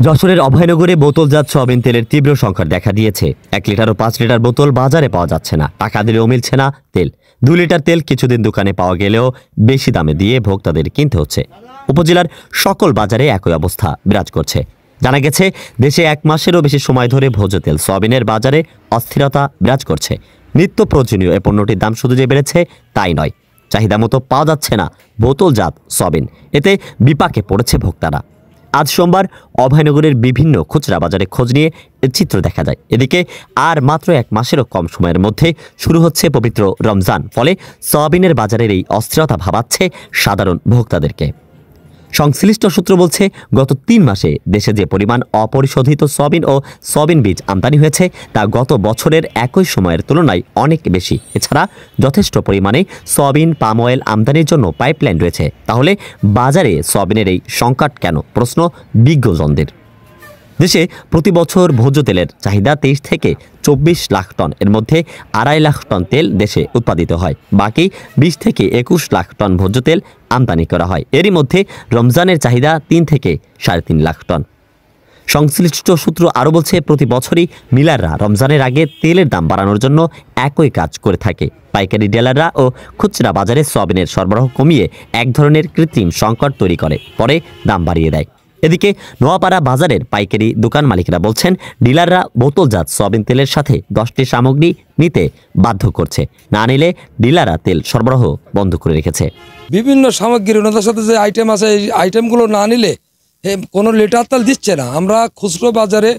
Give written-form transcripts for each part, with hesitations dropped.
যশোরের অভয়নগরে বোতলজাত সয়াবিন তেলের তীব্র সংকট দেখা দিয়েছে। 1 লিটার ও 5 লিটার বোতল বাজারে পাওয়া যাচ্ছে না। টাকা দিলেও মিলছে না তেল। 2 লিটার তেল কিছুদিন দোকানে পাওয়া গেলেও বেশি দামে দিয়ে ভোক্তাদের কিনতে হচ্ছে। উপজেলার সকল বাজারে একই অবস্থা বিরাজ করছে। জানা গেছে, দেশে 1 মাসেরও বেশি সময় ধরে ভোজ্য তেল সয়াবিনের বাজারে অস্থিরতা বিরাজ করছে। নিত্য প্রয়োজনীয় এ পণ্যটির দাম শুধু যে বেড়েছে তাই নয়, চাহিদা মতো পাওয়া যাচ্ছে না বোতলজাত সয়াবিন। এতে বিপাকে পড়েছে ভোক্তারা। আজ সোমবার অভয়নগরের বিভিন্ন খুচরা বাজারে খোঁজ নিয়ে চিত্র দেখা যায়। এদিকে আর মাত্র 1 মাসেরও কম সময়ের মধ্যে শুরু হচ্ছে পবিত্র রমজান। ফলে সয়াবিনের বাজারের এই অস্থিরতা ভাবাচ্ছে সাধারণ ভোক্তাদেরকে। সংশ্লিষ্ট সূত্র বলছে, গত 3 মাসে দেশে যে পরিমাণ অপরিশোধিত সয়াবিন ও সয়াবিন বীজ আমদানি হয়েছে তা গত বছরের একই সময়ের তুলনায় অনেক বেশি। এছাড়া যথেষ্ট পরিমাণে সয়াবিন, পাম অয়েল আমদানির জন্য পাইপলাইন রয়েছে। তাহলে বাজারে সয়াবিনের এই সংকট কেন? প্রশ্ন বিজ্ঞজনদের। দেশে প্রতি বছর ভোজ্য তেলের চাহিদা 23 থেকে 24 লাখ টন। এর মধ্যে 2.5 লাখ টন তেল দেশে উৎপাদিত হয়। বাকি 20 থেকে 21 লাখ টন ভোজ্য তেল আমদানি করা হয়। এরই মধ্যে রমজানের চাহিদা 3 থেকে 3.5 লাখ টন। সংশ্লিষ্ট সূত্র আরও বলছে, প্রতি বছরই মিলাররা রমজানের আগে তেলের দাম বাড়ানোর জন্য একই কাজ করে থাকে। পাইকারি ডিলাররা ও খুচরা বাজারে সয়াবিনের সরবরাহ কমিয়ে এক ধরনের কৃত্রিম সংকট তৈরি করে, পরে দাম বাড়িয়ে দেয়। এদিকে নোয়াপাড়া বাজারের পাইকারি দোকান মালিকরা বলছেন, ডিলাররা বোতলজাত সয়াবিন তেলের সাথে 10টি সামগ্রী নিতে বাধ্য করছে। না নিলে ডিলাররা তেল সরবরাহ বন্ধ করে রেখেছে। বিভিন্ন সামগ্রীর ওনাদের সাথে যে আইটেম আছে, এই আইটেমগুলো না নিলে কোনো লিটার তেল দিচ্ছে না। আমরা খুচরো বাজারে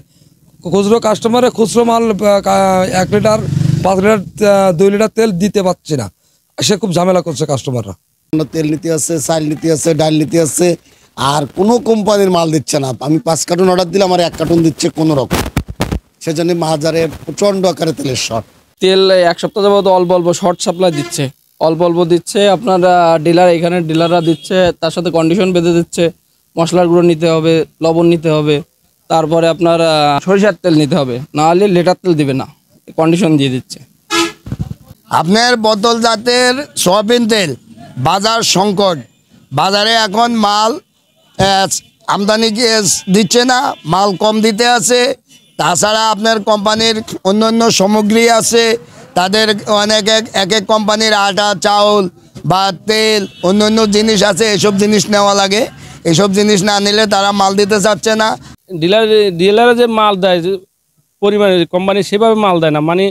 খুচরো কাস্টমারে খুচরো মাল 1 লিটার, 5 লিটার, 2 লিটার তেল দিতে পারছে না। সে খুব ঝামেলা করছে কাস্টমাররা। তেল নিতে আসছে, চাল নিতে আসছে, ডাল নিতে আসছে, আর কোনো কোম্পানির মাল দিচ্ছে না। আমি 5 কার্টুন অর্ডার দিলে আমার 1 কার্টুন দিচ্ছে কোনো রকম। সেজন্য বাজারে প্রচণ্ড আকারে তেলের শর্ট। তেল 1 সপ্তাহ যাবত অল্প অল্প শর্ট সাপ্লাই দিচ্ছে, অল্প অল্প দিচ্ছে। আপনার ডিলার, এখানে ডিলাররা দিচ্ছে, তার সাথে কন্ডিশন বেঁধে দিচ্ছে। মশলার গুঁড়ো নিতে হবে, লবণ নিতে হবে, তারপরে আপনার সরিষার তেল নিতে হবে, না হলে লিটার তেল দিবে না, কন্ডিশন দিয়ে দিচ্ছে। আপনার বোতল জাতের সয়াবিন তেল বাজার সংকট। বাজারে এখন মাল আমদানি দিচ্ছে না, মাল কম দিতে আছে। তাছাড়া আপনার কোম্পানির অন্য সামগ্রী আছে, তাদের অনেক এক এক কোম্পানির আটা, চাউল বা তেল, অন্য জিনিস আছে। এসব জিনিস নেওয়া লাগে। এসব জিনিস না নিলে তারা মাল দিতে চাচ্ছে না। ডিলারে যে মাল দেয় পরিমাণে, কোম্পানি সেভাবে মাল দেয় না। মানে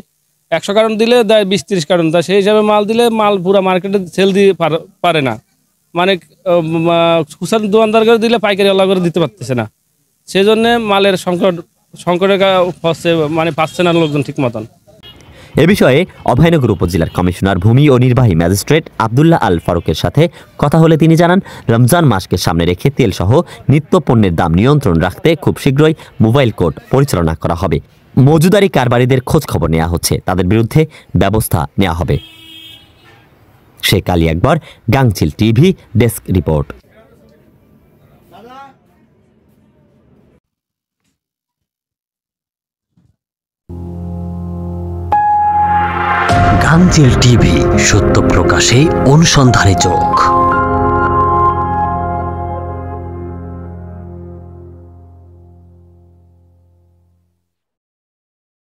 100 কার্টন দিলে দেয় 20-30 কার্টন, তা সেই হিসাবে মাল দিলে মাল পুরো মার্কেটে সেল দিয়ে পারে না। মানে খুচরা দোকানদার দিলে পাইকারি আলাদা করে দিতে পারতেছে না। সেই জন্যে মালের সংকটের হচ্ছে, মানে পাচ্ছে না লোকজন ঠিক মতন। এ বিষয়ে অভয়নগর উপজেলার কমিশনার ভূমি ও নির্বাহী ম্যাজিস্ট্রেট আব্দুল্লাহ আল ফারুকের সাথে কথা হলে তিনি জানান, রমজান মাসকে সামনে রেখে তেলসহ নিত্য পণ্যের দাম নিয়ন্ত্রণ রাখতে খুব শীঘ্রই মোবাইল কোর্ট পরিচালনা করা হবে। মজুদারি কারবারিদের খোঁজ খবর নেওয়া হচ্ছে, তাদের বিরুদ্ধে ব্যবস্থা নেওয়া হবে। শেখ আলী আকবর, গাংচিল টিভি, ডেস্ক রিপোর্ট। গাংচিল টিভি, সত্য প্রকাশে অনুসন্ধানী চোখ।